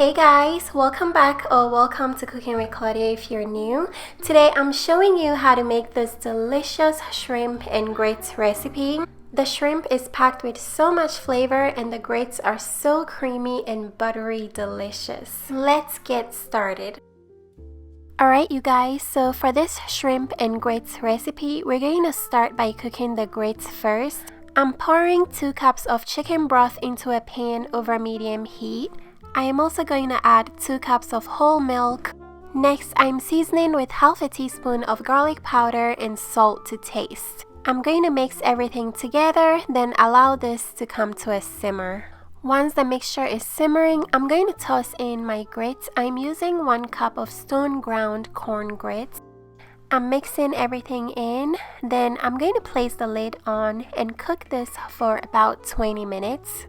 Hey guys, welcome back or welcome to Cooking with Claudia if you're new. Today I'm showing you how to make this delicious shrimp and grits recipe. The shrimp is packed with so much flavor and the grits are so creamy and buttery delicious. Let's get started. Alright you guys, so for this shrimp and grits recipe, we're going to start by cooking the grits first. I'm pouring 2 cups of chicken broth into a pan over medium heat. I am also going to add 2 cups of whole milk. Next, I'm seasoning with half a teaspoon of garlic powder and salt to taste. I'm going to mix everything together, then allow this to come to a simmer. Once the mixture is simmering, I'm going to toss in my grits. I'm using 1 cup of stone ground corn grits. I'm mixing everything in, then I'm going to place the lid on and cook this for about 20 minutes.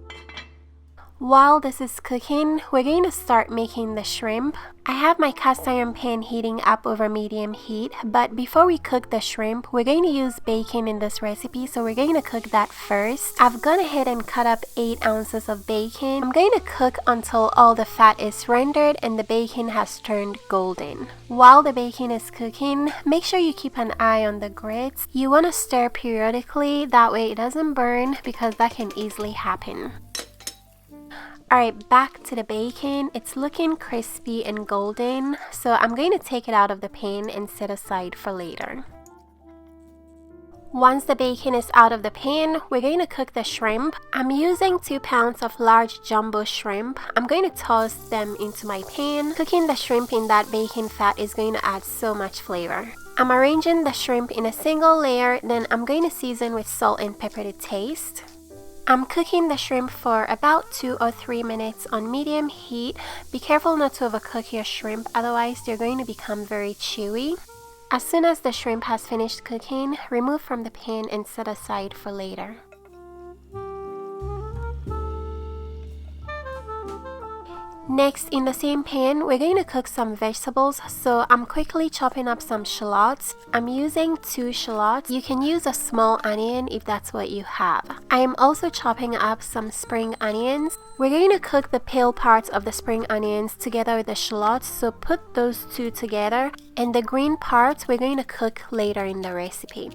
While this is cooking, we're going to start making the shrimp. I have my cast iron pan heating up over medium heat, but before we cook the shrimp, we're going to use bacon in this recipe, so we're going to cook that first. I've gone ahead and cut up 8 ounces of bacon. I'm going to cook until all the fat is rendered and the bacon has turned golden. While the bacon is cooking, make sure you keep an eye on the grits. You want to stir periodically, that way it doesn't burn because that can easily happen. Alright, back to the bacon. It's looking crispy and golden, so I'm going to take it out of the pan and set aside for later. Once the bacon is out of the pan, we're going to cook the shrimp. I'm using 2 pounds of large jumbo shrimp. I'm going to toss them into my pan. Cooking the shrimp in that bacon fat is going to add so much flavor. I'm arranging the shrimp in a single layer, then I'm going to season with salt and pepper to taste. I'm cooking the shrimp for about 2 or 3 minutes on medium heat. Be careful not to overcook your shrimp, otherwise they're going to become very chewy. As soon as the shrimp has finished cooking, remove from the pan and set aside for later. Next, in the same pan, we're going to cook some vegetables, so I'm quickly chopping up some shallots. I'm using 2 shallots. You can use a small onion if that's what you have. I am also chopping up some spring onions. We're going to cook the peel parts of the spring onions together with the shallots, so put those 2 together, and the green parts we're going to cook later in the recipe.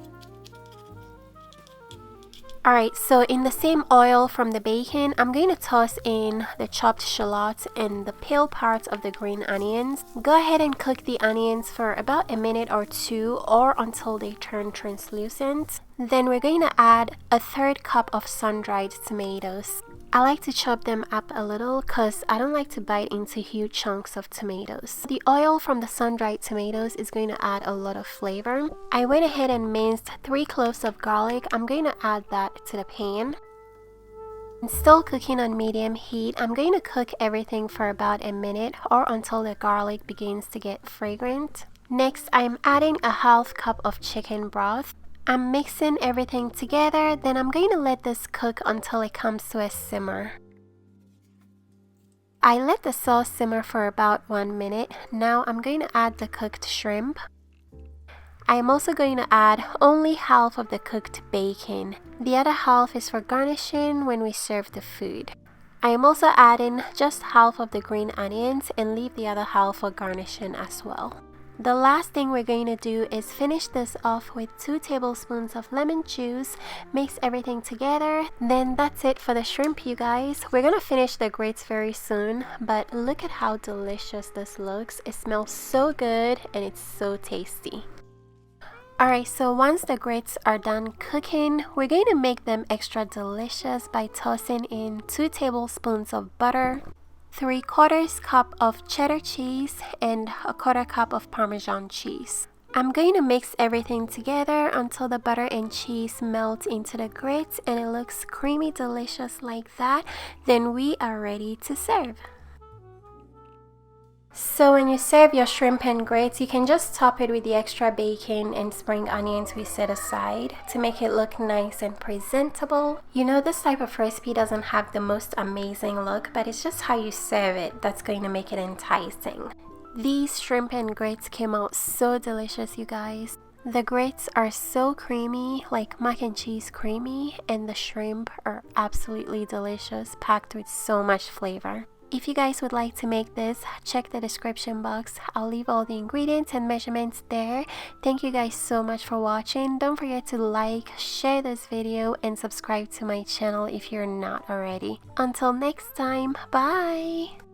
Alright, so in the same oil from the bacon, I'm going to toss in the chopped shallots and the peel parts of the green onions. Go ahead and cook the onions for about a minute or 2 or until they turn translucent. Then we're going to add a 1/3 cup of sun-dried tomatoes. I like to chop them up a little because I don't like to bite into huge chunks of tomatoes. The oil from the sun-dried tomatoes is going to add a lot of flavor. I went ahead and minced 3 cloves of garlic. I'm going to add that to the pan. And still cooking on medium heat, I'm going to cook everything for about a minute or until the garlic begins to get fragrant. Next, I'm adding a 1/2 cup of chicken broth. I'm mixing everything together, then I'm going to let this cook until it comes to a simmer. I let the sauce simmer for about 1 minute. Now I'm going to add the cooked shrimp. I am also going to add only half of the cooked bacon. The other half is for garnishing when we serve the food. I am also adding just half of the green onions and leave the other half for garnishing as well. The last thing we're going to do is finish this off with 2 tablespoons of lemon juice. Mix everything together. Then that's it for the shrimp, you guys. We're going to finish the grits very soon, but look at how delicious this looks. It smells so good and it's so tasty. Alright, so once the grits are done cooking, we're going to make them extra delicious by tossing in 2 tablespoons of butter, 3/4 cup of cheddar cheese, and 1/4 cup of parmesan cheese. I'm going to mix everything together until the butter and cheese melt into the grits and it looks creamy delicious like that. Then we are ready to serve. So when you serve your shrimp and grits, you can just top it with the extra bacon and spring onions we set aside to make it look nice and presentable. You know, this type of recipe doesn't have the most amazing look, but it's just how you serve it that's going to make it enticing. These shrimp and grits came out so delicious, you guys. The grits are so creamy, like mac and cheese creamy, and the shrimp are absolutely delicious, packed with so much flavor. If you guys would like to make this, check the description box. I'll leave all the ingredients and measurements there. Thank you guys so much for watching. Don't forget to like, share this video, and subscribe to my channel if you're not already. Until next time, bye!